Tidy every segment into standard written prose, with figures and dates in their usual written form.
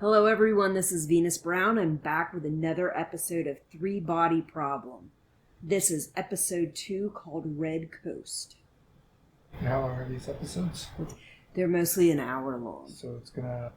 Hello everyone, this is Venus Brown. I'm back with another episode of Three Body Problem. This is episode 2 called Red Coast. And how long are these episodes? They're mostly an hour long. So it's going to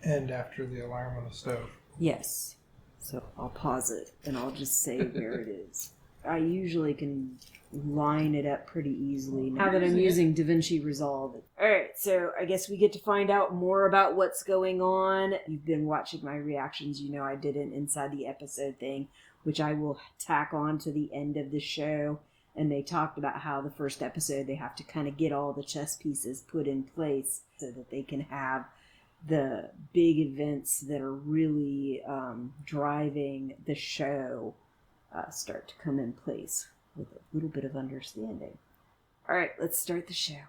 end after the alarm on the stove. Yes. So I'll pause it and I'll just say where it is. I usually can line it up pretty easily now that I'm using DaVinci Resolve. Alright, so I guess we get to find out more about what's going on. You've been watching my reactions. You know I did an Inside the Episode thing, which I will tack on to the end of the show. And they talked about how the first episode they have to kind of get all the chess pieces put in place so that they can have the big events that are really driving the show start to come in place with a little bit of understanding. All right, let's start the show.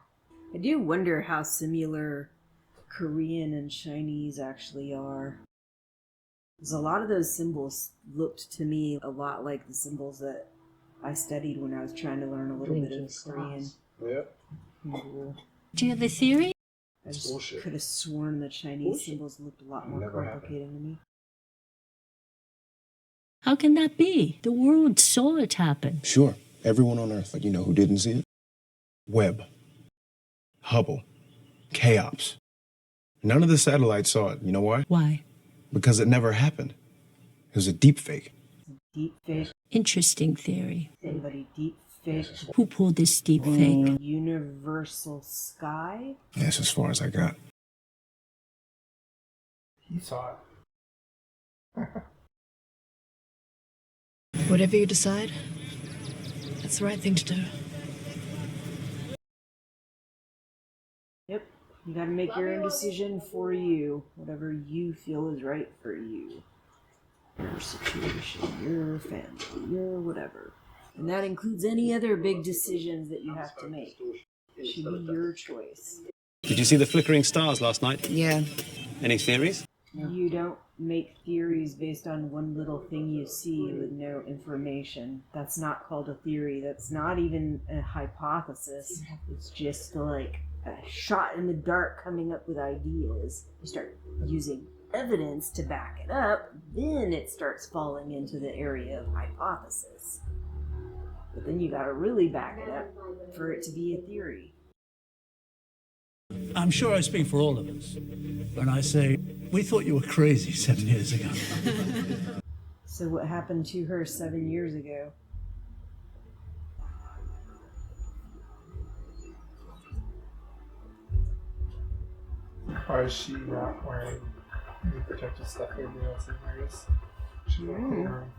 I do wonder how similar Korean and Chinese actually are. Because a lot of those symbols looked to me a lot like the symbols that I studied when I was trying to learn a little bit of Korean. Yep. Do you have a theory? I just could have sworn the Chinese symbols looked a lot more complicated to me. How can that be? The world saw it happen. Sure. Everyone on Earth, but you know who didn't see it? Webb. Hubble. Cheops. None of the satellites saw it. You know why? Why? Because it never happened. It was a deep fake. Deep fake. Interesting theory. Somebody deep fake. Who pulled this deep fake? Universal Sky? That's as far as I got. He saw it. Whatever you decide, that's the right thing to do. Yep. You gotta make your own decision for you. Whatever you feel is right for you. Your situation, your family, your whatever. And that includes any other big decisions that you have to make. It should be your choice. Did you see the flickering stars last night? Yeah. Any theories? You don't make theories based on one little thing you see with no information. That's not called a theory. That's not even a hypothesis. It's just like a shot in the dark coming up with ideas. You start using evidence to back it up, then it starts falling into the area of hypothesis. But then you gotta really back it up for it to be a theory. I'm sure I speak for all of us when I say we thought you were crazy 7 years ago. So what happened to her 7 years ago? Why is she not wearing any protective stuff everybody else is, I guess? She's in the room.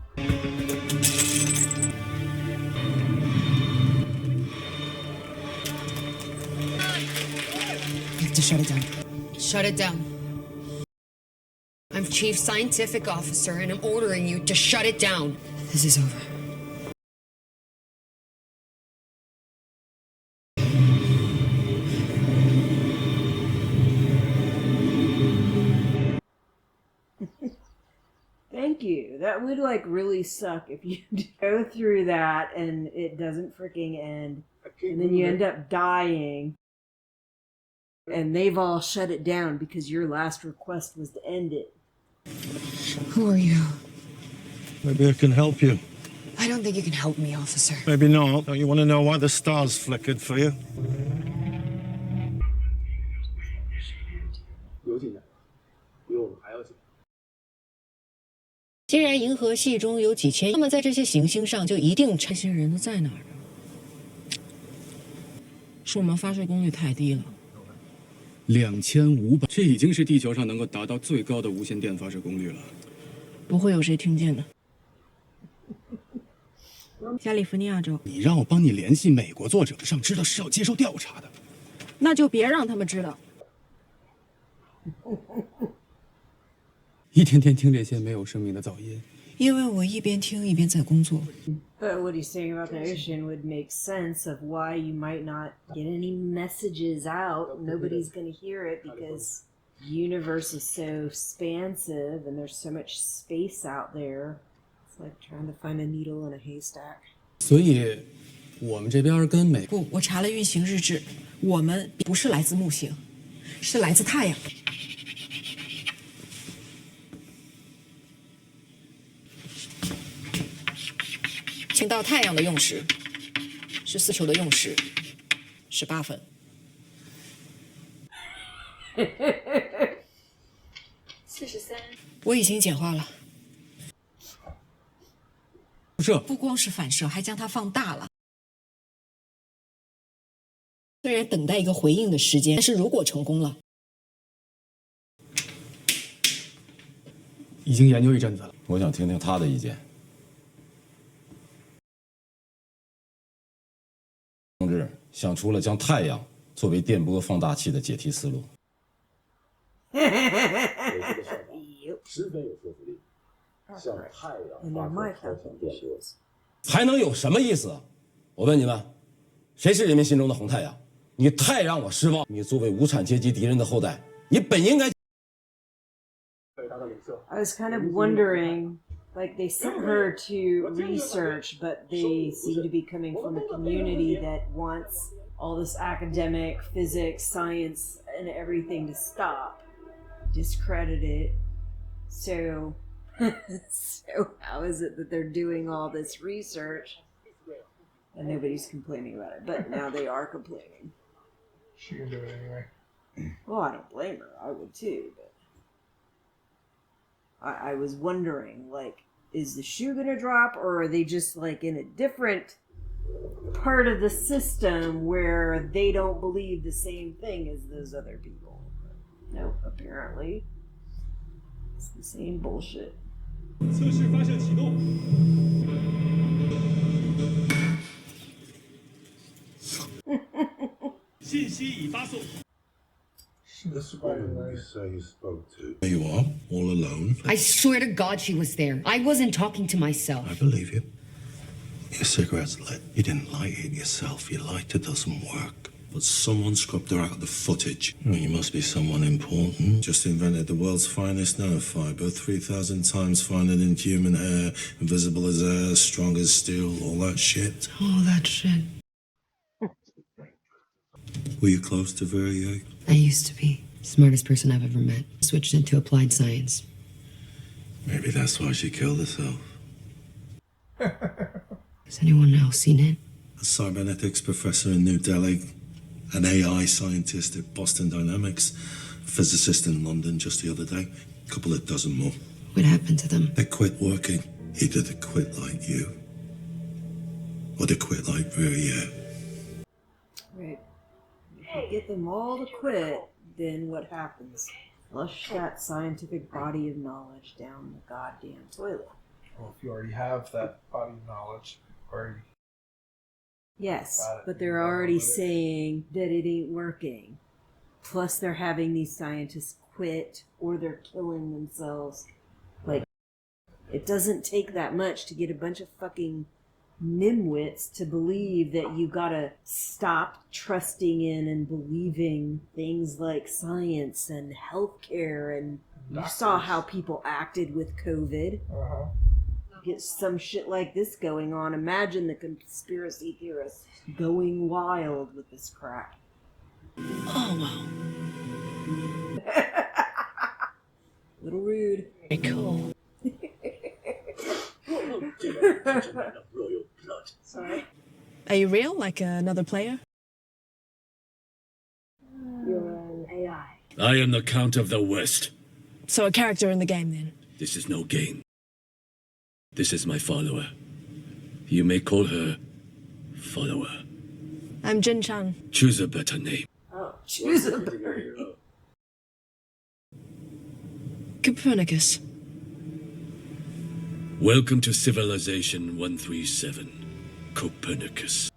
You have to shut it down. Shut it down. I'm Chief Scientific Officer, and I'm ordering you to shut it down. This is over. Thank you. That would like really suck if you go through that and it doesn't freaking end. And then you end up dying. And they've all shut it down because your last request was to end it. Who are you? Maybe I can help you. I don't think you can help me, officer. Maybe not. Don't you want to know why the stars flickered for you? 有进来，比我们还要进。既然银河系中有几千，那么在这些行星上就一定这些人都在哪儿呢？是我们发射功率太低了。 2500，这已经是地球上能够达到最高的无线电发射功率了。不会有谁听见的。加利福尼亚州，你让我帮你联系美国作者，上知道是要接受调查的。那就别让他们知道。一天天听这些没有生命的噪音，因为我一边听一边在工作。 But what he's saying about the ocean would make sense of why you might not get any messages out. Nobody's going to hear it because the universe is so expansive and there's so much space out there. It's like trying to find a needle in a haystack. 所以我们这边跟美不，我查了运行日志，我们不是来自木星，是来自太阳。请到太阳的用时是4球的用时，18分。43。我已经简化了，这不光是反射，还将它放大了。虽然等待一个回应的时间，但是如果成功了，已经研究一阵子了。我想听听他的意见。同志想出了将太阳作为电波放大器的解题思路，十分有说服力。向太阳发射超强电波，还能有什么意思？我问你们，谁是人民心中的红太阳？你太让我失望！你作为无产阶级敌人的后代，你本应该。I was kind of wondering, like they sent her to research, but they seem to be coming from a community that wants all this academic, physics, science, and everything to stop, discredit it. So, so how is it that they're doing all this research and nobody's complaining about it? But now they are complaining. She can do it anyway. Well, I don't blame her. I would too, but I was wondering, like, is the shoe gonna drop, or are they just like in a different part of the system where they don't believe the same thing as those other people? No, apparently it's the same bullshit. 测试发射启动。信息已发送。 This woman you say you spoke to. There you are, all alone. I swear to God she was there. I wasn't talking to myself. I believe you. Your cigarette's lit. You didn't light it yourself. Your lighter doesn't work. But someone scrubbed her out of the footage. Well, you must be someone important. Just invented the world's finest nanofiber, 3,000 times finer than human hair, invisible as air, strong as steel, all that shit. All that shit. Were you close to Verrier? I used to be. Smartest person I've ever met. Switched into applied science. Maybe that's why she killed herself. Has anyone else seen it? A cybernetics professor in New Delhi, an AI scientist at Boston Dynamics, a physicist in London just the other day, a couple of dozen more. What happened to them? They quit working. Either they quit like you, or they quit like Verrier. Right. If you get them all to quit, then what happens? Flush that scientific body of knowledge down the goddamn toilet. Well, if you already have that body of knowledge, already. Yes, Got it. but they're already saying that it ain't working. Plus, they're having these scientists quit or they're killing themselves. Like, it doesn't take that much to get a bunch of fucking nimwits to believe that you gotta stop trusting in and believing things like science and healthcare. And you saw how people acted with COVID. Uh-huh. Get some shit like this going on. Imagine the conspiracy theorists going wild with this crap. Oh wow. Little rude. Very cool. Sorry. Are you real, like another player? You're an AI. I am the Count of the West. So a character in the game, then? This is no game. This is my follower. You may call her follower. I'm Jin Chan. Choose a better name. Oh, choose a bird. Copernicus. Welcome to Civilization 137, Copernicus.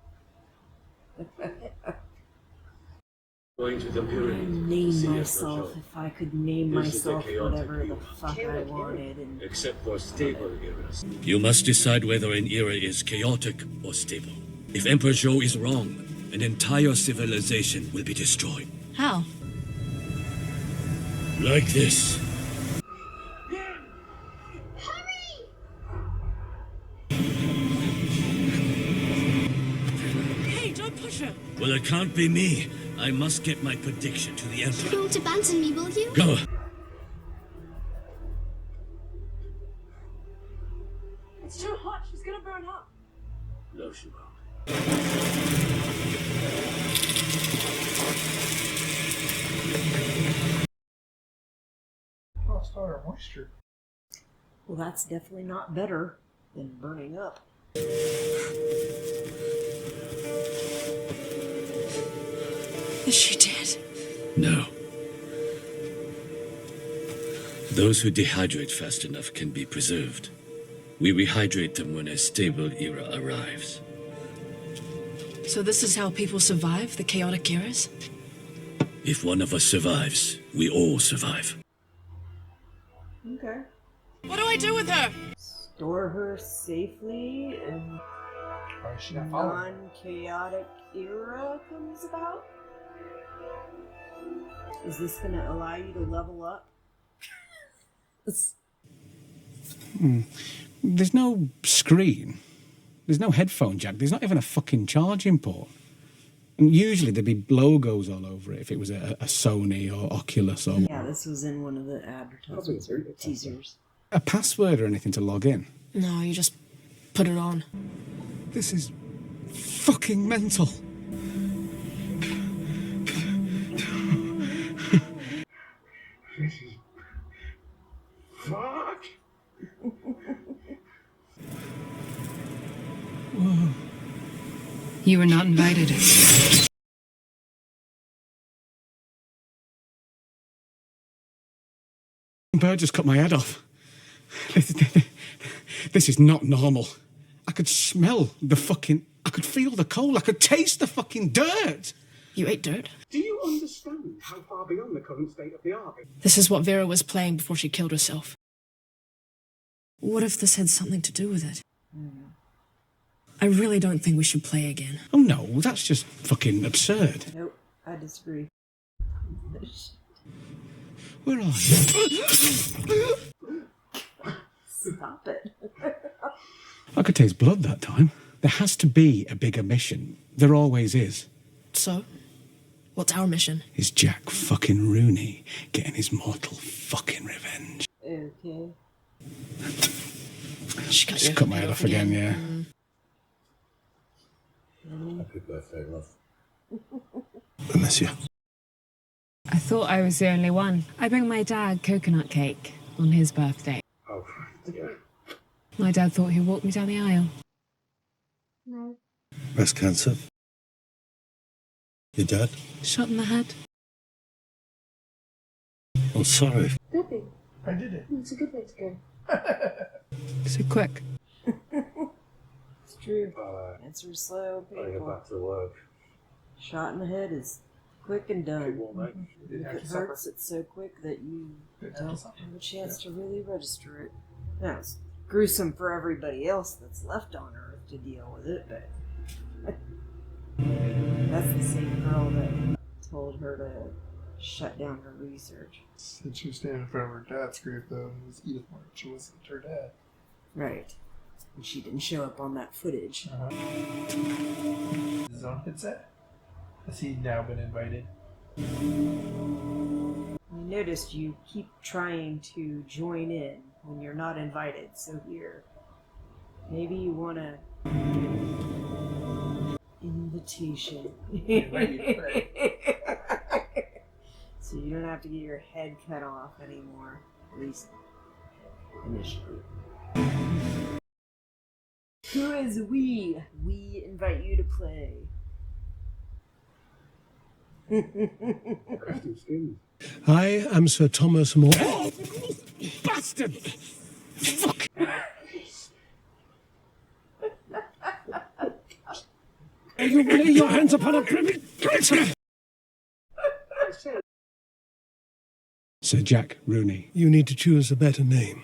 Going to the pyramid. Name myself if I could name myself whatever the fuck I wanted. And Except for stable eras. You must decide whether an era is chaotic or stable. If Emperor Zhou is wrong, an entire civilization will be destroyed. How? Like this. Hey, don't push her! Well, it can't be me. I must get my prediction to the Emperor. You won't abandon me, will you? Go. It's too hot, she's gonna burn up. No, she won't. Lost all our moisture. Well, that's definitely not better than burning up. Is she dead? No. Those who dehydrate fast enough can be preserved. We rehydrate them when a stable era arrives. So this is how people survive the chaotic eras? If one of us survives, we all survive. Okay. What do I do with her? Store her safely and Why is she not following? non-chaotic era comes about? Is this going to allow you to level up? There's no screen. There's no headphone jack. There's not even a fucking charging port. And usually there'd be logos all over it if it was a Sony or Oculus or Yeah, this was in one of the advertisements or teasers. a password or anything to log in. No, you just put it on. This is fucking mental. This is... Fuck! Whoa. You were not invited. Bird just cut my head off. This is not normal. I could smell the fucking... I could feel the coal. I could taste the fucking dirt. You ate dirt? Do you understand how far beyond the current state of the art? This is what Vera was playing before she killed herself. What if this had something to do with it? I really don't think we should play again. Oh no, that's just fucking absurd. Nope, I disagree. Where are you? Stop it. I could taste blood that time. There has to be a bigger mission. There always is. So, what's our mission? Is Jack fucking Rooney getting his mortal fucking revenge? Okay. She cut my head off again, yeah. Happy birthday, love. I miss you. I thought I was the only one. I bring my dad coconut cake on his birthday. Oh, yeah. My dad thought he walked me down the aisle. No. Breast cancer. Your dad? Shot in the head. I'm sorry. Debbie. I did it. It's a good way to go. So quick. It's true. Answer slow, I get painful. back to work. Shot in the head is quick and done. Didn't If have it to suffer. hurts, it's so quick that you Didn't don't have have to suffer. a chance to really register it. Now, it's gruesome for everybody else that's left on Earth to deal with it, but that's the same girl that told her to shut down her research. Said she was standing in front of her dad's grave, though, and it was Edith March. It wasn't her dad. Right. And she didn't show up on that footage. His own headset? Has he now been invited? I noticed you keep trying to join in when you're not invited, so here. Maybe you want to... Invitation. So you don't have to get your head cut off anymore, at least initially. Who is we? We invite you to play. I am Sir Thomas More. Oh, bastard! Fuck! You lay your hands upon a privy traitor! Sir Jack Rooney. You need to choose a better name.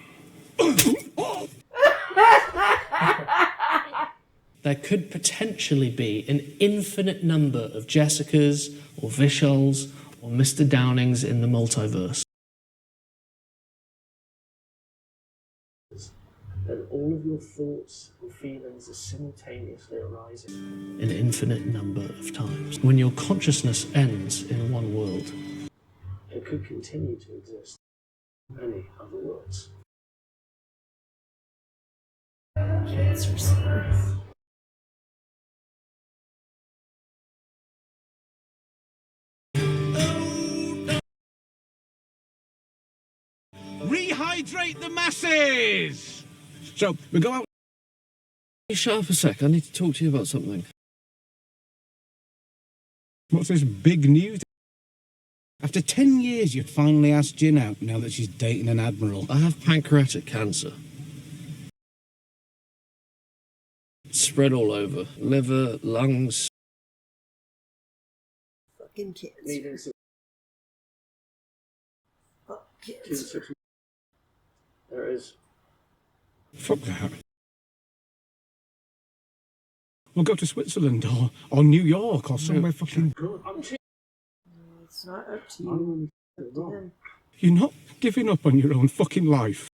There could potentially be an infinite number of Jessicas or Vishal's or Mr. Downings in the multiverse. And all of your thoughts and feelings are simultaneously arising. An infinite number of times. When your consciousness ends in one world, It could continue to exist. Many other worlds. Cancer. Rehydrate the masses! So, we go out... Shut up a sec, I need to talk to you about something. What's this big news? After 10 years, you finally asked Jin out now that she's dating an admiral. I have pancreatic cancer. It's spread all over. Liver, lungs. Fucking kids. Fuck kids. There is. Fuck that. We'll go to Switzerland or New York or somewhere fucking... It's not up to you. It's up to him. You're not giving up on your own fucking life.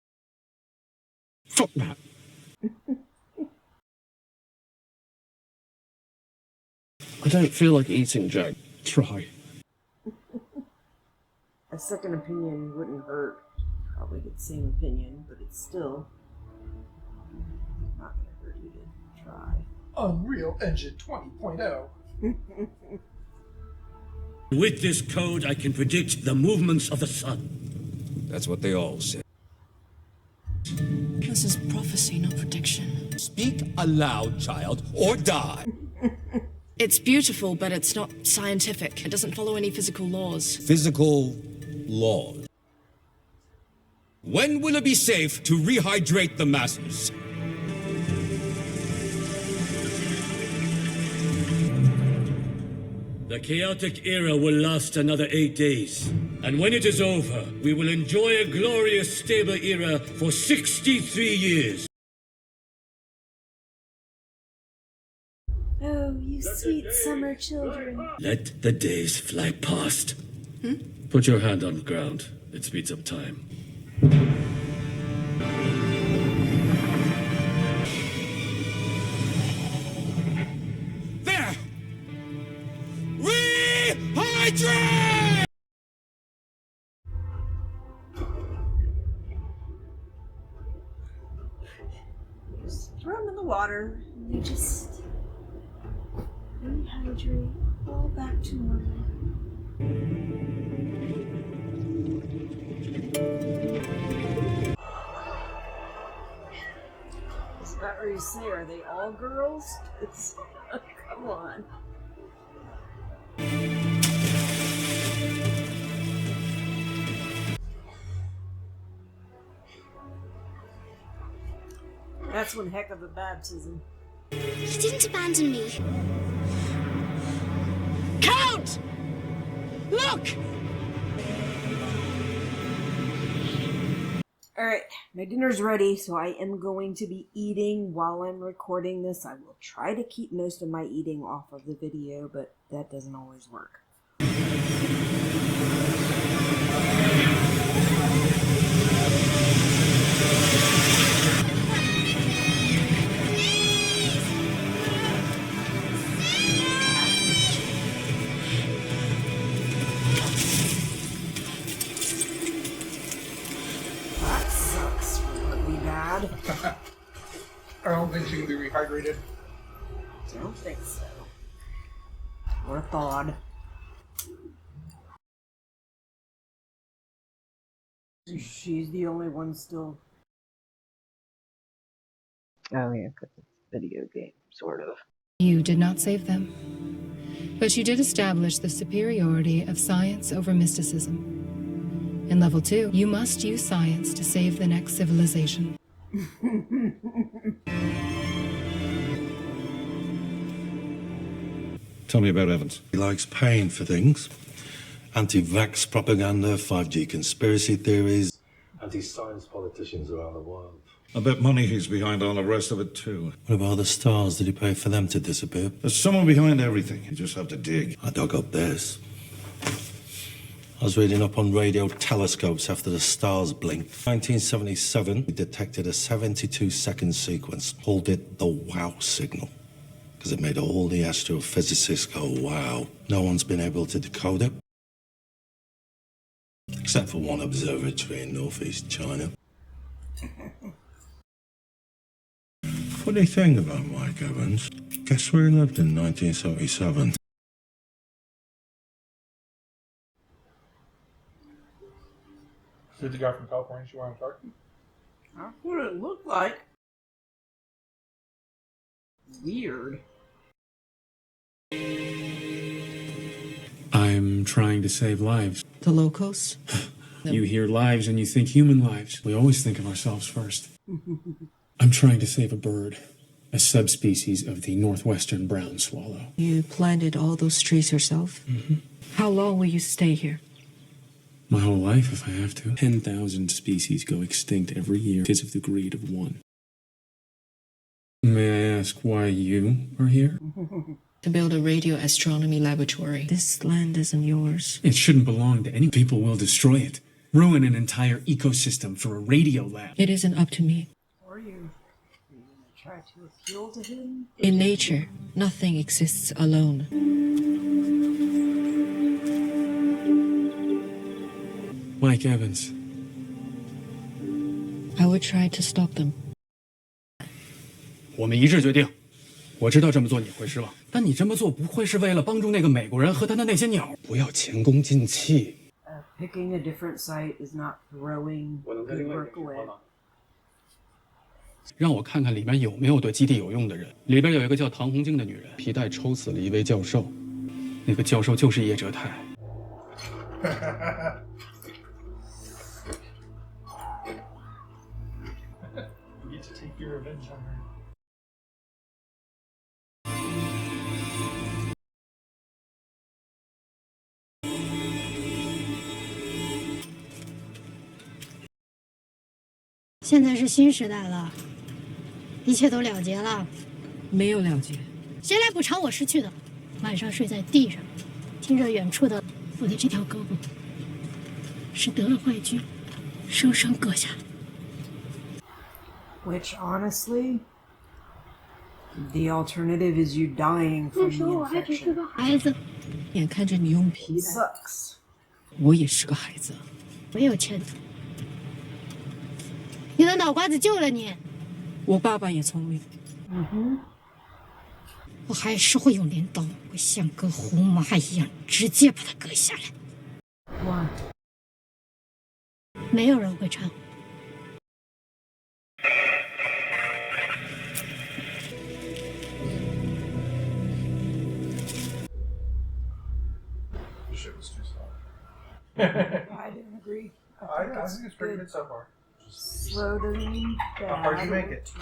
Fuck that. I don't feel like eating, Jack. Try. A second opinion wouldn't hurt. Probably get the same opinion, but it's still not going to hurt you to try. Unreal Engine 20.0. With this code, I can predict the movements of the sun. That's what they all say. This is prophecy, not prediction. Speak aloud, child, or die. It's beautiful, but it's not scientific. It doesn't follow any physical laws. Physical laws. When will it be safe to rehydrate the masses? The chaotic era will last another 8 days. And when it is over, we will enjoy a glorious, stable era for 63 years. Oh, you sweet summer children. Let the days fly past. Put your hand on the ground. It speeds up time. There! Rehydrate! Just throw them in the water and they just rehydrate, fall back to normal. Is that what you say? Are they all girls? It's come on. That's one heck of a baptism. He didn't abandon me. Count! Look! Alright, my dinner's ready, so I am going to be eating while I'm recording this. I will try to keep most of my eating off of the video, but that doesn't always work. I don't think she can be rehydrated. I don't think so. Or thawed. She's the only one still. Oh yeah, because it's a video game, sort of. You did not save them, but you did establish the superiority of science over mysticism. In level 2, you must use science to save the next civilization. Tell me about Evans. He likes paying for things. Anti-vax propaganda, 5G conspiracy theories. Anti-science politicians around the world. I bet money he's behind all the rest of it, too. What about the stars? Did he pay for them to disappear? There's someone behind everything. You just have to dig. I dug up this. I was reading up on radio telescopes after the stars blinked. 1977, we detected a 72-second sequence. Called it the wow signal. Because it made all the astrophysicists go, wow. No one's been able to decode it. Except for one observatory in northeast China. Funny thing about Mike Evans. Guess where he lived in 1977? So the guy from California she wanted to talk to? That's what it looked like. Weird. I'm trying to save lives. The locals? You hear lives and you think human lives. We always think of ourselves first. I'm trying to save a bird, a subspecies of the northwestern brown swallow. You planted all those trees yourself? Mm-hmm. How long will you stay here? My whole life, if I have to. 10,000 species go extinct every year because of the greed of one. May I ask why you are here? To build a radio astronomy laboratory. This land isn't yours. It shouldn't belong to any. People will destroy it, ruin an entire ecosystem for a radio lab. It isn't up to me. Are you gonna try to appeal to him? In nature, nothing exists alone. Mike Evans. I would try to stop them. 我们一致决定，我知道这么做你会失望，但你这么做不会是为了帮助那个美国人和他的那些鸟。不要前功尽弃。Picking a different site is not throwing good work away. 让我看看里面有没有对基地有用的人。里边有一个叫唐红晶的女人，皮带抽死了一位教授，那个教授就是叶哲泰。You get to take your revenge on her. 现在是新时代了，一切都了结了。没有了结。谁来补偿我失去的？晚上睡在地上，听着远处的我的这条胳膊是得了坏疽，生生割下来。Which honestly, the alternative is you dying 那 from 时候 the 我还只是 infection. 个孩子，眼看着你用皮带， Sucks. 我也是个孩子。没有前途。你的脑瓜子救了你，我爸爸也聪明。我还是会用镰刀，会像割胡麻一样，直接把它割下来。 Why? 没有人会唱。 The shit was too slow. I didn't agree. I think it's pretty good so far. Slow doesn't mean bad. How far did you make it?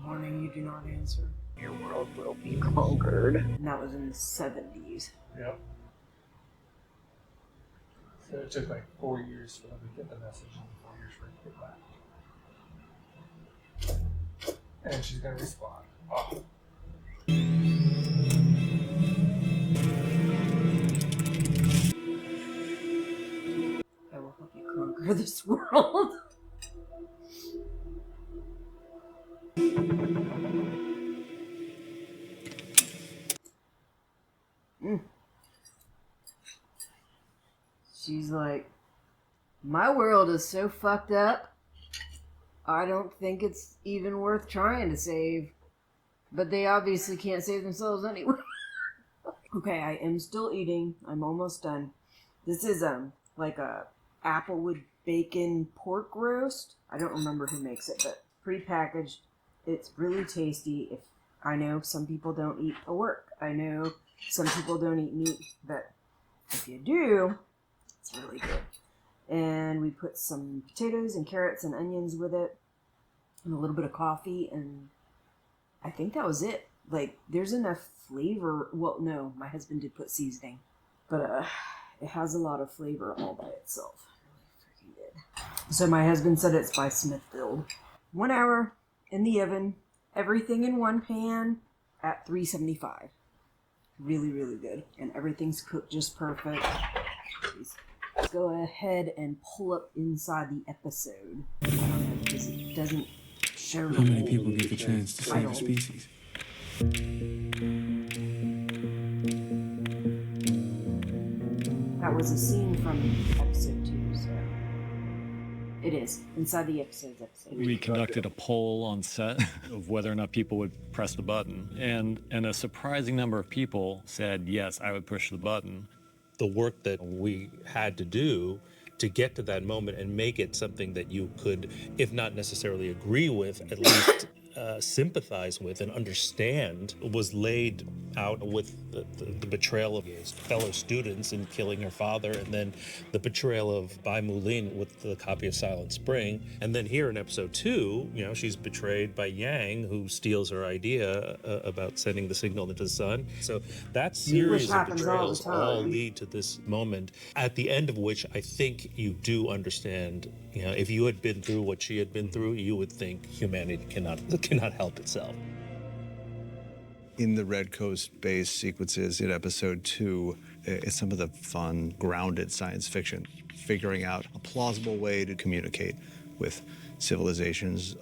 Warning, you do not answer. Your world will be conquered. And that was in the 70s. Yep. So it took like 4 years for them to get the message and 4 years for it to get back. And she's gonna respond. Oh. I will help you conquer this world. She's like, my world is so fucked up, I don't think it's even worth trying to save. But they obviously can't save themselves anyway. Okay, I am still eating. I'm almost done. This is like a applewood bacon pork roast. I don't remember who makes it, but prepackaged. It's really tasty. If I know some people don't eat pork. I know some people don't eat meat, but if you do, it's really good. And we put some potatoes and carrots and onions with it, and a little bit of coffee, and I think that was it. Like, there's enough flavor. Well, no, my husband did put seasoning, but it has a lot of flavor all by itself. Really freaking good. So my husband said it's by Smithfield. 1 hour in the oven, everything in one pan at 375. Really, really good. And everything's cooked just perfect. Let's go ahead and pull up inside the episode. I don't know, because it doesn't show. How many people get the chance to save a species? That was a scene from episode 2, so. It is. Inside the episode. We conducted a poll on set of whether or not people would press the button. And a surprising number of people said, yes, I would push the button. The work that we had to do to get to that moment and make it something that you could, if not necessarily agree with, at least sympathize with and understand, was laid out with the betrayal of his fellow students in killing her father, and then the betrayal of Bai Mulin with the copy of Silent Spring. And then here in episode 2, you know, she's betrayed by Yang, who steals her idea about sending the signal into the sun. So that series of betrayals all lead to this moment, at the end of which I think you do understand, you know, if you had been through what she had been through, you would think humanity cannot help itself. In the Red Coast base sequences in episode 2, it's some of the fun, grounded science fiction, figuring out a plausible way to communicate with civilizations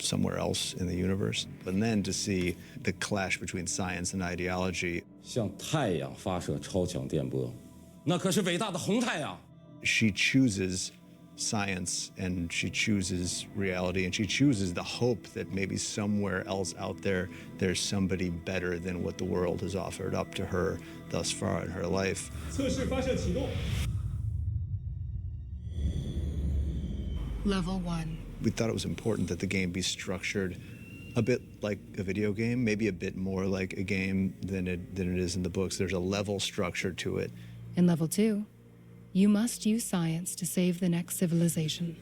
somewhere else in the universe. And then to see the clash between science and ideology. 向太阳发射超强电波，那可是伟大的红太阳。 She chooses science and she chooses reality and she chooses the hope that maybe somewhere else out there there's somebody better than what the world has offered up to her thus far in her life. 测试发射启动。 Level 1. We thought it was important that the game be structured a bit like a video game, maybe a bit more like a game than it is in the books. There's a level structure to it. In Level 2, you must use science to save the next civilization.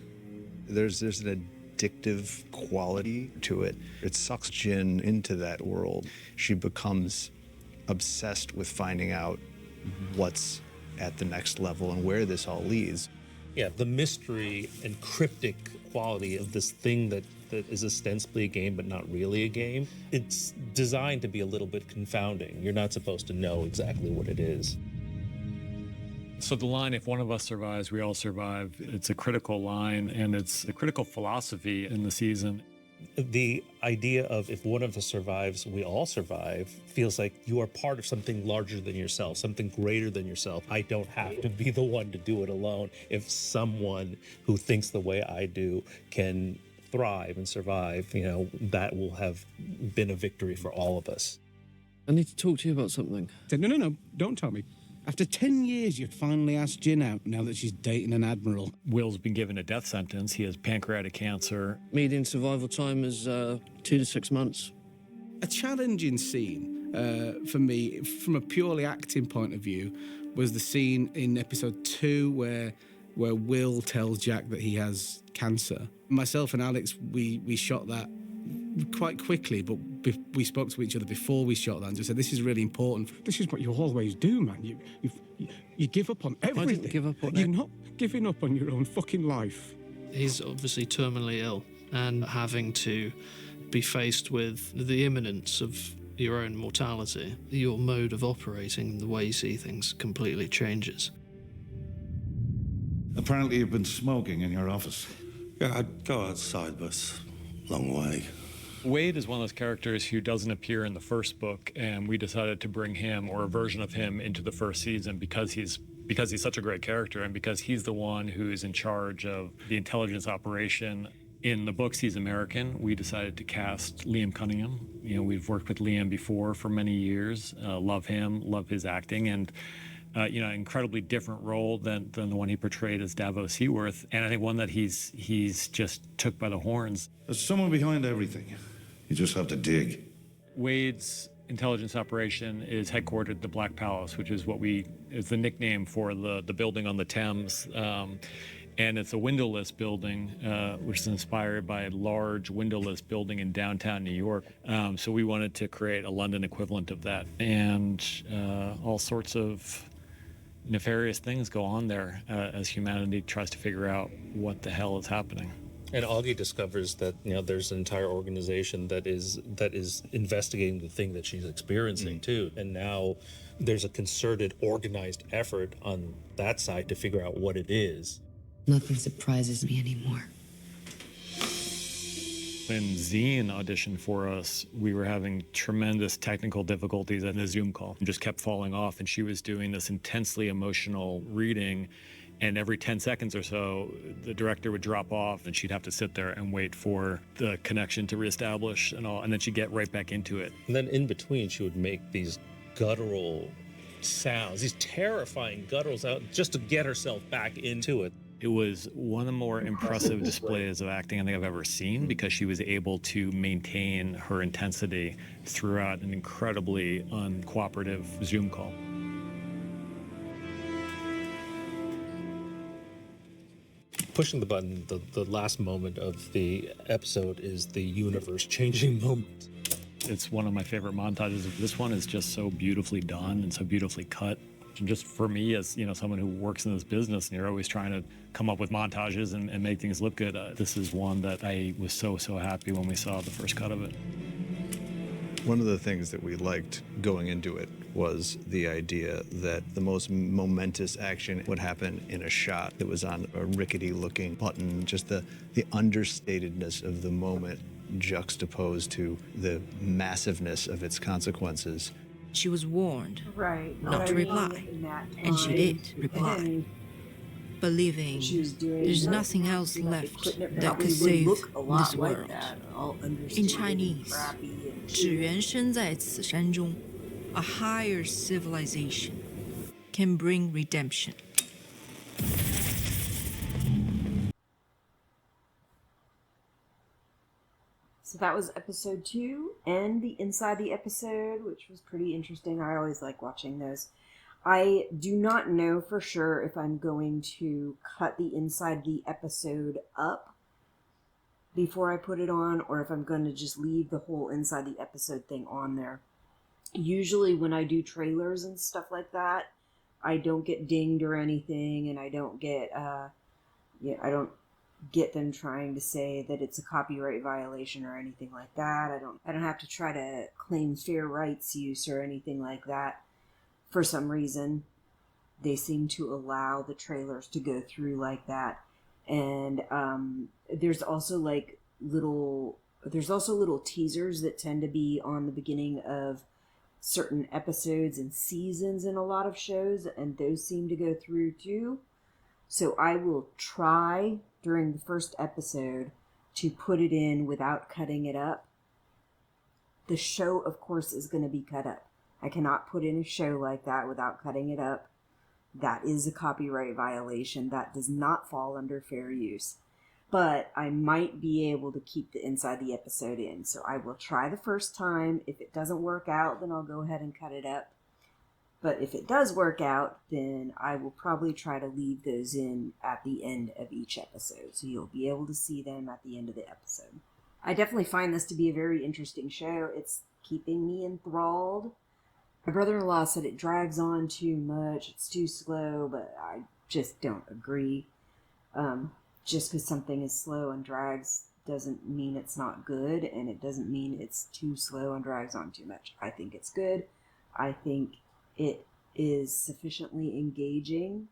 There's an addictive quality to it. It sucks Jin into that world. She becomes obsessed with finding out what's at the next level and where this all leads. Yeah, the mystery and cryptic quality of this thing that is ostensibly a game but not really a game, it's designed to be a little bit confounding. You're not supposed to know exactly what it is. So the line, if one of us survives, we all survive, it's a critical line, and it's a critical philosophy in the season. The idea of if one of us survives, we all survive, feels like you are part of something larger than yourself, something greater than yourself. I don't have to be the one to do it alone. If someone who thinks the way I do can thrive and survive, you know, that will have been a victory for all of us. I need to talk to you about something. No, don't tell me. After 10 years, you'd finally asked Jin out now that she's dating an admiral. Will's been given a death sentence. He has pancreatic cancer. Median survival time is 2 to 6 months. A challenging scene for me, from a purely acting point of view, was the scene in episode 2 where Will tells Jack that he has cancer. Myself and Alex, we shot that quite quickly, but we spoke to each other before we shot that and just said, this is really important. This is what you always do, man. You give up on everything. I didn't give up on You're not giving up on your own fucking life. He's obviously terminally ill, and having to be faced with the imminence of your own mortality, your mode of operating, the way you see things completely changes. Apparently you've been smoking in your office. Yeah, I'd go outside, but it's a long way. Wade is one of those characters who doesn't appear in the first book, and we decided to bring him, or a version of him, into the first season because he's such a great character and because he's the one who's in charge of the intelligence operation. In the books, he's American. We decided to cast Liam Cunningham. You know, we've worked with Liam before for many years. Love him, love his acting, and incredibly different role than the one he portrayed as Davos Seaworth, and I think one that he's just took by the horns. There's someone behind everything. You just have to dig. Wade's intelligence operation is headquartered at the Black Palace, which is is the nickname for the building on the Thames. And it's a windowless building, which is inspired by a large windowless building in downtown New York. So we wanted to create a London equivalent of that. And all sorts of nefarious things go on there as humanity tries to figure out what the hell is happening. And Augie discovers that, you know, there's an entire organization that is investigating the thing that she's experiencing too. And now there's a concerted, organized effort on that side to figure out what it is. Nothing surprises me anymore. When Zine auditioned for us, we were having tremendous technical difficulties in the Zoom call. It just kept falling off, and she was doing this intensely emotional reading. And every 10 seconds or so, the director would drop off and she'd have to sit there and wait for the connection to reestablish and all. And then she'd get right back into it. And then in between, she would make these guttural sounds, these terrifying guttural sounds, just to get herself back into it. It was one of the more impressive displays of acting I think I've ever seen, because she was able to maintain her intensity throughout an incredibly uncooperative Zoom call. Pushing the button, the last moment of the episode is the universe-changing moment. It's one of my favorite montages. This one is just so beautifully done and so beautifully cut. And just for me, as someone who works in this business, and you're always trying to come up with montages and make things look good, this is one that I was so happy when we saw the first cut of it. One of the things that we liked going into it was the idea that the most momentous action would happen in a shot that was on a rickety-looking button, just the understatedness of the moment juxtaposed to the massiveness of its consequences. She was warned not to reply, and she did reply, believing there's nothing else left that could save this world. In Chinese, 只缘身在此山中, a higher civilization can bring redemption. So that was episode 2 and the inside the episode, which was pretty interesting. I always like watching those. I do not know for sure if I'm going to cut the inside the episode up before I put it on, or if I'm going to just leave the whole inside the episode thing on there. Usually when I do trailers and stuff like that, I don't get dinged or anything, and I don't get I don't get them trying to say that it's a copyright violation or anything like that. I don't have to try to claim fair rights use or anything like that. For some reason, they seem to allow the trailers to go through like that. And there's also little teasers that tend to be on the beginning of certain episodes and seasons in a lot of shows, and those seem to go through too. So I will try during the first episode to put it in without cutting it up. The show, of course, is going to be cut up. I cannot put in a show like that without cutting it up. That is a copyright violation. That does not fall under fair use. But I might be able to keep the inside the episode in. So I will try the first time. If it doesn't work out, then I'll go ahead and cut it up. But if it does work out, then I will probably try to leave those in at the end of each episode. So you'll be able to see them at the end of the episode. I definitely find this to be a very interesting show. It's keeping me enthralled. My brother-in-law said it drags on too much. It's too slow, but I just don't agree. Just because something is slow and drags doesn't mean it's not good, and it doesn't mean it's too slow and drags on too much. I think it's good. I think it is sufficiently engaging,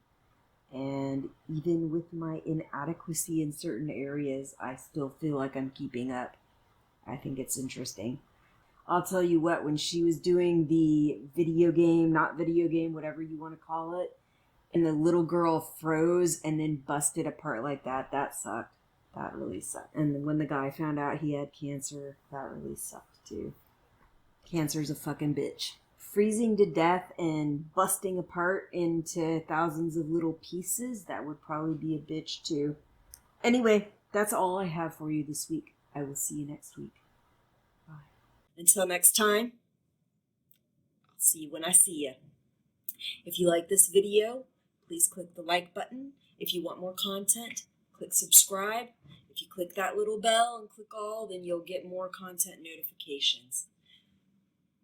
and even with my inadequacy in certain areas, I still feel like I'm keeping up. I think it's interesting. I'll tell you what, when she was doing the not video game, whatever you want to call it, and the little girl froze and then busted apart like that, that sucked. That really sucked. And then when the guy found out he had cancer, that really sucked too. Cancer's a fucking bitch. Freezing to death and busting apart into thousands of little pieces, that would probably be a bitch too. Anyway, that's all I have for you this week. I will see you next week. Bye. Until next time, I'll see you when I see you. If you like this video, please click the like button. If you want more content, click subscribe. If you click that little bell and click all, then you'll get more content notifications.